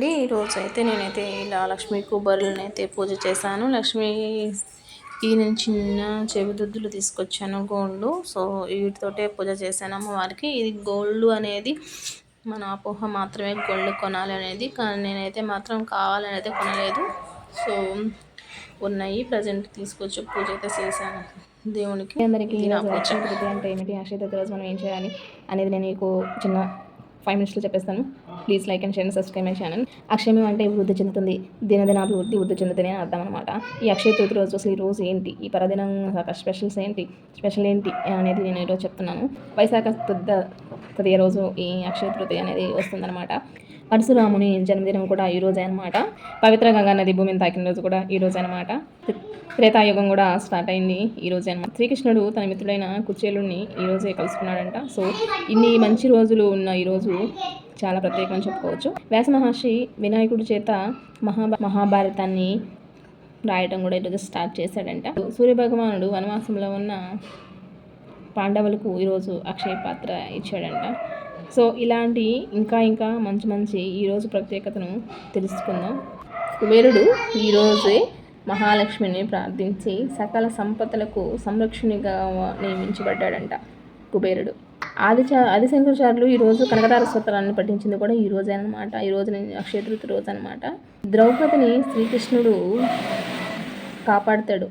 అండి. ఈరోజు అయితే నేనైతే ఇలా లక్ష్మీ కుబేరులని అయితే పూజ చేశాను. లక్ష్మీ ఈ నేను చిన్న చెవిదుద్దులు తీసుకొచ్చాను గోల్డ్. సో వీటితోటే పూజ చేశాను అమ్మవారికి. ఇది గోల్డ్ అనేది మన అపోహ మాత్రమే, గోల్డ్ కొనాలి అనేది. కానీ నేనైతే మాత్రం కావాలని అయితే కొనలేదు. సో ఉన్నాయి ప్రజెంట్ తీసుకొచ్చి పూజ అయితే చేశాను దేవునికి. అందరికీ ఈరోజు అక్షయ తృతీయ అంటే ఏమిటి, అక్షయ తృతీయ రోజు మనం ఏం చేయాలి అనేది నేను మీకు చిన్న 5 మినిట్స్లో చెప్పేస్తాను. Please like and share and subscribe my channel. అక్షయం అంటే వృద్ధి చెందుతుంది, దినదినాభివృద్ధి వృద్ధి చెందుతుంది అని అర్థం అనమాట. ఈ అక్షయ తృతీయ రోజు అసలు ఈ రోజు ఏంటి, ఈ పర్వదినం స్పెషల్ ఏంటి అనేది నేను ఈరోజు చెప్తున్నాను. వైశాఖ తృతీయ రోజు ఈ అక్షయ తృతీయ అనేది వస్తుందన్నమాట. పరశురాముని జన్మదినం కూడా ఈ రోజే అనమాట. పవిత్ర గంగా నది భూమిని తాకిన రోజు కూడా ఈ రోజే అనమాట. త్రేతాయుగం కూడా స్టార్ట్ అయింది ఈ రోజే అనమాట. శ్రీకృష్ణుడు తన మిత్రుడైన కుచేలుని ఈ రోజే కలుసుకున్నాడంట. సో ఇన్ని మంచి రోజులు ఉన్న ఈరోజు చాలా ప్రత్యేకమని చెప్పుకోవచ్చు. వ్యాస మహర్షి వినాయకుడి చేత మహాభారతాన్ని రాయటం కూడా ఈరోజు స్టార్ట్ చేశాడంట. సూర్యభగవానుడు వనవాసంలో ఉన్న పాండవులకు ఈరోజు అక్షయ పాత్ర ఇచ్చాడంట. సో ఇలాంటి ఇంకా మంచి ఈరోజు ప్రత్యేకతను తెలుసుకుందాం. కుబేరుడు ఈరోజే మహాలక్ష్మిని ప్రార్థించి సకల సంపదలకు సంరక్షణిగా నియమించబడ్డాడంట కుబేరుడు. ఆదిశంకరాచార్యులు ఈరోజు కనకదార స్తోత్రాన్ని పఠించింది కూడా ఈ రోజే అనమాట. ఈ రోజు అక్షయ తృతీయ రోజు అనమాట. ద్రౌపదిని శ్రీకృష్ణుడు కాపాడుతాడు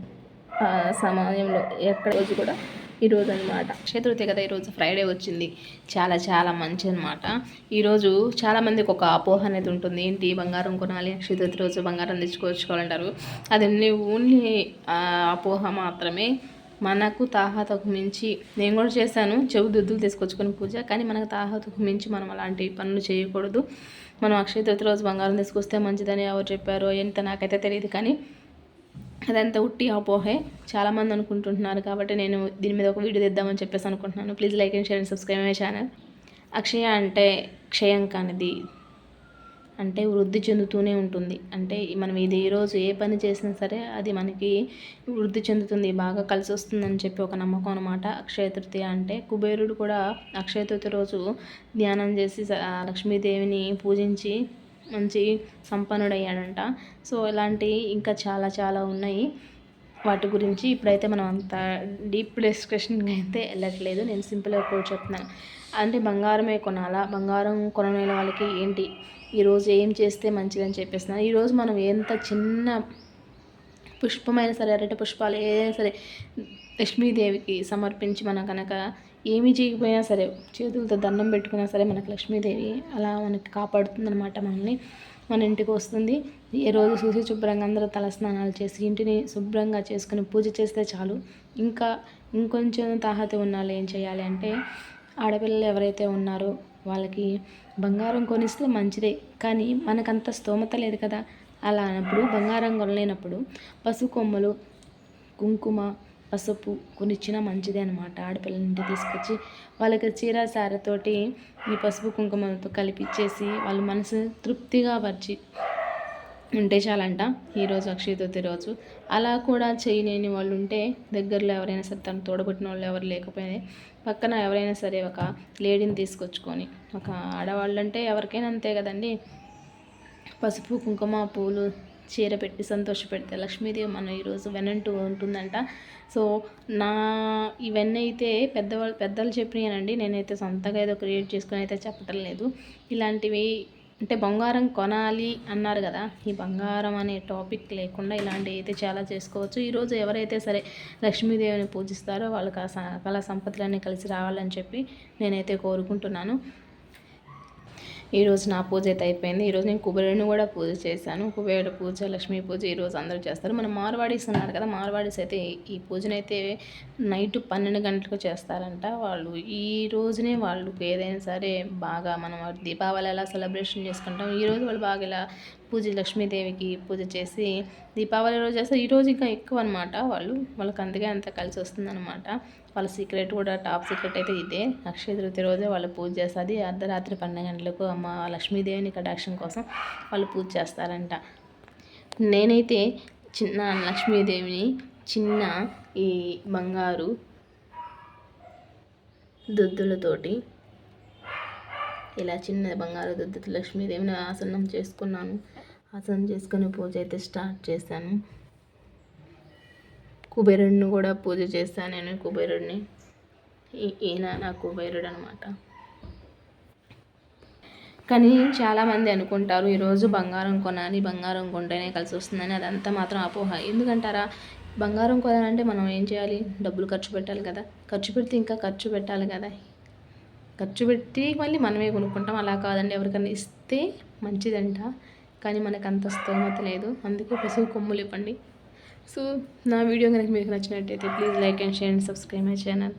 ఆ సమయంలో, ఎక్కడ రోజు కూడా ఈరోజు అనమాట. అక్షయ తృతీయ కదా, ఈరోజు ఫ్రైడే వచ్చింది. చాలా మంచి అనమాట. ఈరోజు చాలామందికి ఒక అపోహ అనేది ఉంటుంది. ఏంటి, బంగారం కొనాలి, అక్షయ తృతీయ రోజు బంగారం తెచ్చుకోవాలంటారు. అది ఓన్లీ అపోహ మాత్రమే. మనకు తాహతకు మించి నేను కూడా చేశాను, చెవిదుద్దులు తీసుకొచ్చుకొని పూజ. కానీ మనకు తాహతకు మించి మనం అలాంటి పనులు చేయకూడదు. మనం అక్షయ తృతీయ రోజు బంగారం తీసుకొస్తే మంచిదని ఎవరు చెప్పారో ఎంత నాకైతే తెలియదు. కానీ అదంతా ఉట్టి అపోహే, చాలామంది అనుకుంటున్నారు. కాబట్టి నేను దీని మీద ఒక వీడియో తెద్దామని చెప్పేసి అనుకుంటున్నాను. Please like and share and subscribe my channel. అక్షయ అంటే క్షయం కానిది, అంటే వృద్ధి చెందుతూనే ఉంటుంది. అంటే మనం ఇది ఈరోజు ఏ పని చేసినా సరే అది మనకి వృద్ధి చెందుతుంది, బాగా కలిసి వస్తుందని చెప్పి ఒక నమ్మకం అనమాట అక్షయ తృతీయ అంటే. కుబేరుడు కూడా అక్షయ తృతీయ రోజు ధ్యానం చేసి లక్ష్మీదేవిని పూజించి మంచి సంపన్నుడయ్యాడంట. సో ఇలాంటి ఇంకా చాలా ఉన్నాయి. వాటి గురించి ఇప్పుడైతే మనం అంత డీప్ డిస్కషన్గా అయితే వెళ్ళట్లేదు. నేను సింపుల్గా కూడా చెప్తున్నాను. అంటే బంగారమే కొనాలా, బంగారం కొనలేని వాళ్ళకి ఏంటి, ఈరోజు ఏం చేస్తే మంచిదని చెప్పేస్తున్నాను. ఈరోజు మనం ఎంత చిన్న పుష్పమైనా సరే, అరటి పుష్పాలు ఏదైనా సరే లక్ష్మీదేవికి సమర్పించి మనం కనుక ఏమి చేయకపోయినా సరే చేతులతో దండం పెట్టుకున్నా సరే మనకు లక్ష్మీదేవి అలా మనకి కాపాడుతుందన్నమాట. మనల్ని మన ఇంటికి వస్తుంది. ఏ రోజు చూసి శుభ్రంగా అందరూ తలస్నానాలు చేసి ఇంటిని శుభ్రంగా చేసుకుని పూజ చేస్తే చాలు. ఇంకొంచెం తాహత ఉన్నాళ్ళు ఏం చేయాలి అంటే, ఆడపిల్లలు ఎవరైతే ఉన్నారో వాళ్ళకి బంగారం కొనిస్తే మంచిదే. కానీ మనకంత స్తోమత లేదు కదా. అలా అన్నప్పుడు బంగారం కొనలేనప్పుడు పసుపు కొమ్మలు, కుంకుమ, పసుపు కొనిచ్చినా మంచిదే అనమాట. ఆడపిల్లల ఇంటికి తీసుకొచ్చి వాళ్ళకి చీర సారతోటి ఈ పసుపు కుంకుమలతో కలిపిచ్చేసి వాళ్ళు మనసు తృప్తిగా పరిచి ఉంటే చాలంట ఈరోజు అక్షయ తృతీయ రోజు. అలా కూడా చేయలేని వాళ్ళు ఉంటే దగ్గరలో ఎవరైనా సరే, తను తోడబుట్టిన వాళ్ళు ఎవరు లేకపోయినా పక్కన ఎవరైనా సరే ఒక లేడీని తీసుకొచ్చుకొని, ఒక ఆడవాళ్ళు అంటే ఎవరికైనా అంతే కదండి, పసుపు కుంకుమ పూలు చీర పెట్టి సంతోషపెడితే లక్ష్మీదేవి మనం ఈరోజు వెనంటూ ఉంటుందంట. సో ఇవన్నీ అయితే పెద్దలు చెప్పినానండి. నేనైతే సొంతగా ఏదో క్రియేట్ చేసుకుని అయితే చెప్పటం లేదు. ఇలాంటివి అంటే బంగారం కొనాలి అన్నారు కదా, ఈ బంగారం అనే టాపిక్ లేకుండా ఇలాంటివి అయితే చాలా చేసుకోవచ్చు. ఈరోజు ఎవరైతే సరే లక్ష్మీదేవిని పూజిస్తారో వాళ్ళకి ఆ సకల సంపదలన్నీ కలిసి రావాలని చెప్పి నేనైతే కోరుకుంటున్నాను. ఈరోజు నా పూజ అయితే అయిపోయింది. ఈరోజు నేను కుబేరుని కూడా పూజ చేశాను. కుబేరుడు పూజ, లక్ష్మీ పూజ ఈరోజు అందరూ చేస్తారు. మన మార్వాడీస్ ఉన్నారు కదా, మార్వాడీస్ అయితే ఈ పూజనైతే నైట్ 12 గంటలకు చేస్తారంట. వాళ్ళు ఈ రోజునే వాళ్ళకి ఏదైనా సరే బాగా, మనం దీపావళి ఎలా సెలబ్రేషన్ చేసుకుంటాం, ఈరోజు వాళ్ళు బాగా ఇలా పూజ, లక్ష్మీదేవికి పూజ చేసి దీపావళి రోజు చేస్తారు. ఈరోజు ఇంకా ఎక్కువ అనమాట. వాళ్ళకి అందుకే అంత కలిసి వస్తుందన్నమాట. వాళ్ళ సీక్రెట్ కూడా, టాప్ సీక్రెట్ అయితే ఇదే. అక్షయ తృతీయ రోజే వాళ్ళు పూజ చేస్తుంది. అర్ధరాత్రి 12 గంటలకు అమ్మ లక్ష్మీదేవిని కటాక్షం కోసం వాళ్ళు పూజ చేస్తారంట. నేనైతే చిన్న లక్ష్మీదేవిని చిన్న ఈ బంగారు దుద్దులతోటి ఇలా చిన్న బంగారు దుద్దుతో లక్ష్మీదేవిని ఆసనం చేసుకున్నాను. ఆసనం చేసుకుని పూజ అయితే స్టార్ట్ చేశాను. కుబేరుడిని కూడా పూజ చేశాను నేను. కుబేరుడిని ఈయన నా కుబేరుడు అనమాట. కానీ చాలామంది అనుకుంటారు ఈరోజు బంగారం కొనాలి, బంగారం కొంటేనే కలిసి వస్తుందని. అదంతా మాత్రం అపోహ. ఎందుకంటారా, బంగారం కొనాలంటే మనం ఏం చేయాలి? డబ్బులు ఖర్చు పెట్టాలి కదా. ఖర్చు పెడితే ఇంకా ఖర్చు పెట్టాలి కదా. ఖర్చు పెట్టి మళ్ళీ మనమే కొనుక్కుంటాం. అలా కాదండి, ఎవరికైనా ఇస్తే మంచిదంట. కానీ మనకు అంత స్తోమత లేదు. అందుకే పశువు కొమ్ములు ఇవ్వండి. సో నా వీడియో కనుక మీకు నచ్చినట్టయితే please like and share and subscribe my channel.